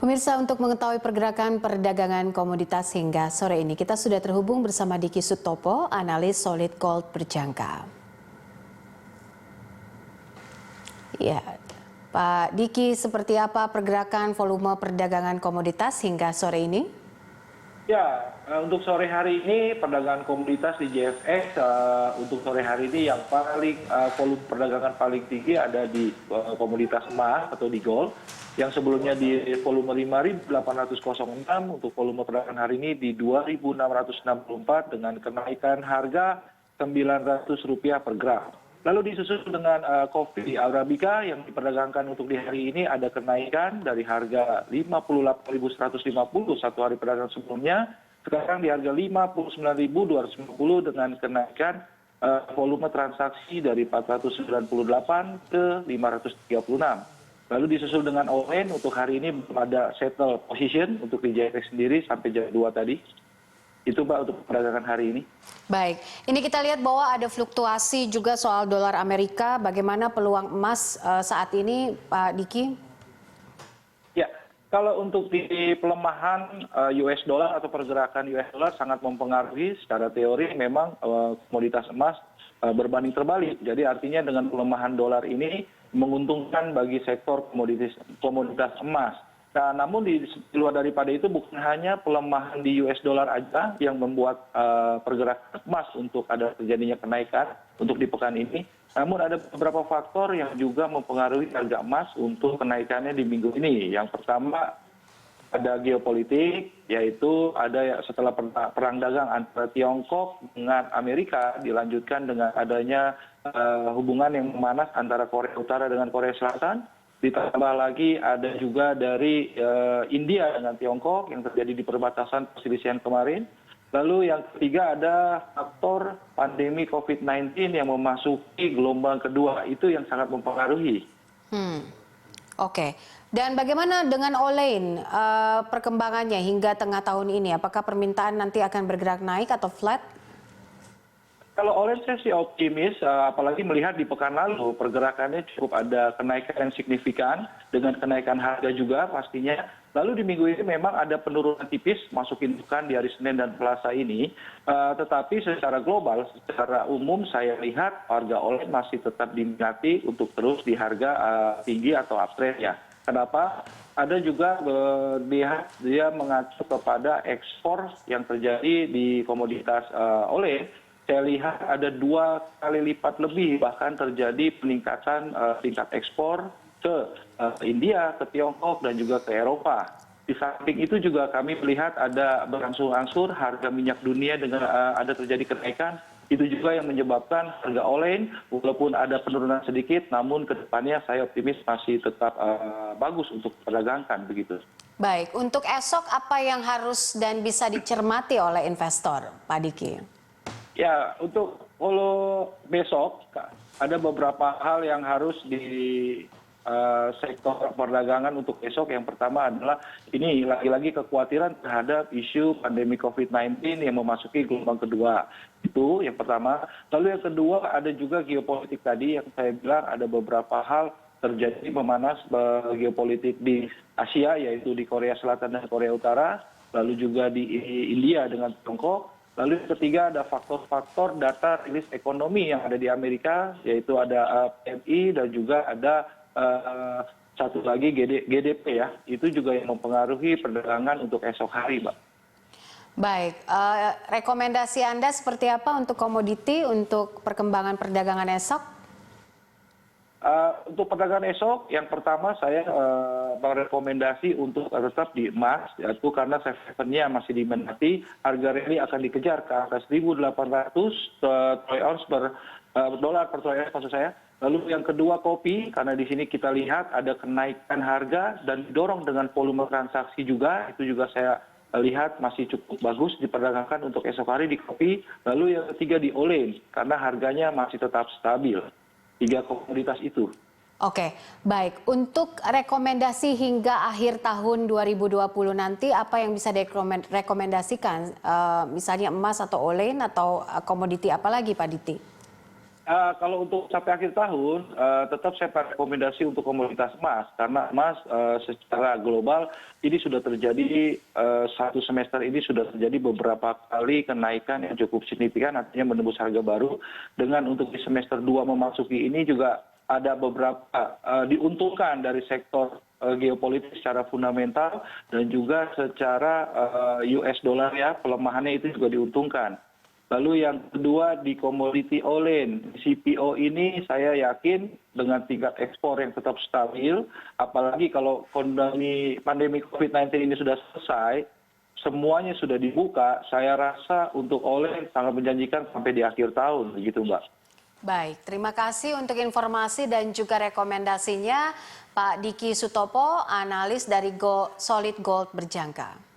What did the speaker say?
Pemirsa, untuk mengetahui pergerakan perdagangan komoditas hingga sore ini, kita sudah terhubung bersama Diki Sutopo, analis Solid Gold berjangka. Ya, Pak Diki, seperti apa pergerakan volume perdagangan komoditas hingga sore ini? Ya, untuk sore hari ini perdagangan komoditas di JFX untuk sore hari ini yang paling volume perdagangan paling tinggi ada di komoditas emas atau di gold yang sebelumnya di volume 5.806 untuk volume perdagangan hari ini di 2.664 dengan kenaikan harga Rp900 per gram. Lalu disusul dengan kopi Arabica yang diperdagangkan untuk di hari ini ada kenaikan dari harga 58.150 satu hari perdagangan sebelumnya, sekarang di harga 59.250 dengan kenaikan volume transaksi dari 498 ke 536. Lalu disusul dengan all-in untuk hari ini ada settle position untuk di JFX sendiri sampai jam 2 tadi. Itu Pak untuk perdagangan hari ini. Baik, ini kita lihat bahwa ada fluktuasi juga soal dolar Amerika. Bagaimana peluang emas saat ini, Pak Diki? Ya, kalau untuk di pelemahan US dollar atau pergerakan US dollar sangat mempengaruhi secara teori memang komoditas emas berbanding terbalik. Jadi artinya dengan pelemahan dolar ini menguntungkan bagi sektor komoditas emas. Nah, namun di luar daripada itu bukan hanya pelemahan di US dollar aja yang membuat pergerakan emas untuk ada terjadinya kenaikan untuk di pekan ini. Namun ada beberapa faktor yang juga mempengaruhi harga emas untuk kenaikannya di minggu ini. Yang pertama ada geopolitik, yaitu ada setelah perang dagang antara Tiongkok dengan Amerika dilanjutkan dengan adanya hubungan yang memanas antara Korea Utara dengan Korea Selatan. Ditambah lagi ada juga dari India dengan Tiongkok yang terjadi di perbatasan perselisihan kemarin. Lalu yang ketiga ada faktor pandemi COVID-19 yang memasuki gelombang kedua. Itu yang sangat mempengaruhi. Oke. Dan bagaimana dengan all-in perkembangannya hingga tengah tahun ini? Apakah permintaan nanti akan bergerak naik atau flat? Kalau all-in saya sih optimis, apalagi melihat di pekan lalu pergerakannya cukup ada kenaikan yang signifikan dengan kenaikan harga juga pastinya. Lalu di minggu ini memang ada penurunan tipis masuk indukan di hari Senin dan Selasa ini. Tetapi secara global, secara umum saya lihat harga all-in masih tetap diminati untuk terus di harga tinggi atau uptrend ya. Kenapa? Ada juga dia mengacu kepada ekspor yang terjadi di komoditas all-in. Saya lihat ada 2 kali lipat lebih bahkan terjadi peningkatan tingkat ekspor ke India, ke Tiongkok, dan juga ke Eropa. Di samping itu juga kami melihat ada berangsur-angsur harga minyak dunia dengan ada terjadi kenaikan. Itu juga yang menyebabkan harga all-in walaupun ada penurunan sedikit, namun ke depannya saya optimis masih tetap bagus untuk diperdagangkan begitu. Baik, untuk esok apa yang harus dan bisa dicermati oleh investor, Pak Diki? Ya, untuk kalau besok ada beberapa hal yang harus di sektor perdagangan untuk besok. Yang pertama adalah ini lagi-lagi kekhawatiran terhadap isu pandemi COVID-19 yang memasuki gelombang kedua. Itu yang pertama. Lalu yang kedua ada juga geopolitik tadi yang saya bilang ada beberapa hal terjadi memanas geopolitik di Asia, yaitu di Korea Selatan dan Korea Utara, lalu juga di India dengan Tiongkok. Lalu yang ketiga ada faktor-faktor data rilis ekonomi yang ada di Amerika, yaitu ada PMI dan juga ada satu lagi GDP ya. Itu juga yang mempengaruhi perdagangan untuk esok hari, Mbak. Baik, rekomendasi Anda seperti apa untuk komoditi untuk perkembangan perdagangan esok? Untuk perdagangan esok, yang pertama saya merekomendasi untuk tetap di emas, yaitu karena safe haven-nya masih diminati, harga rally akan dikejar ke angka 1.800 troy ounce per dolar per troy ounce maksud saya. Lalu yang kedua kopi, karena di sini kita lihat ada kenaikan harga dan didorong dengan volume transaksi juga, itu juga saya lihat masih cukup bagus diperdagangkan untuk esok hari di kopi. Lalu yang ketiga di all-in, karena harganya masih tetap stabil. 3 komoditas itu. Oke, baik. Untuk rekomendasi hingga akhir tahun 2020 nanti, apa yang bisa direkomendasikan? Misalnya emas atau all-in atau komoditi apa lagi, Pak Diki? Kalau untuk sampai akhir tahun, tetap saya rekomendasi untuk komoditas emas karena emas secara global ini sudah terjadi satu semester ini sudah terjadi beberapa kali kenaikan yang cukup signifikan, artinya menembus harga baru. Dengan untuk di semester 2 memasuki ini juga ada beberapa diuntungkan dari sektor geopolitik secara fundamental dan juga secara US dollar ya pelemahannya itu juga diuntungkan. Lalu yang kedua di komoditi Olen, CPO ini saya yakin dengan tingkat ekspor yang tetap stabil, apalagi kalau pandemi COVID-19 ini sudah selesai, semuanya sudah dibuka, saya rasa untuk Olen sangat menjanjikan sampai di akhir tahun, begitu Mbak. Baik, terima kasih untuk informasi dan juga rekomendasinya Pak Diki Sutopo, analis dari Solid Gold Berjangka.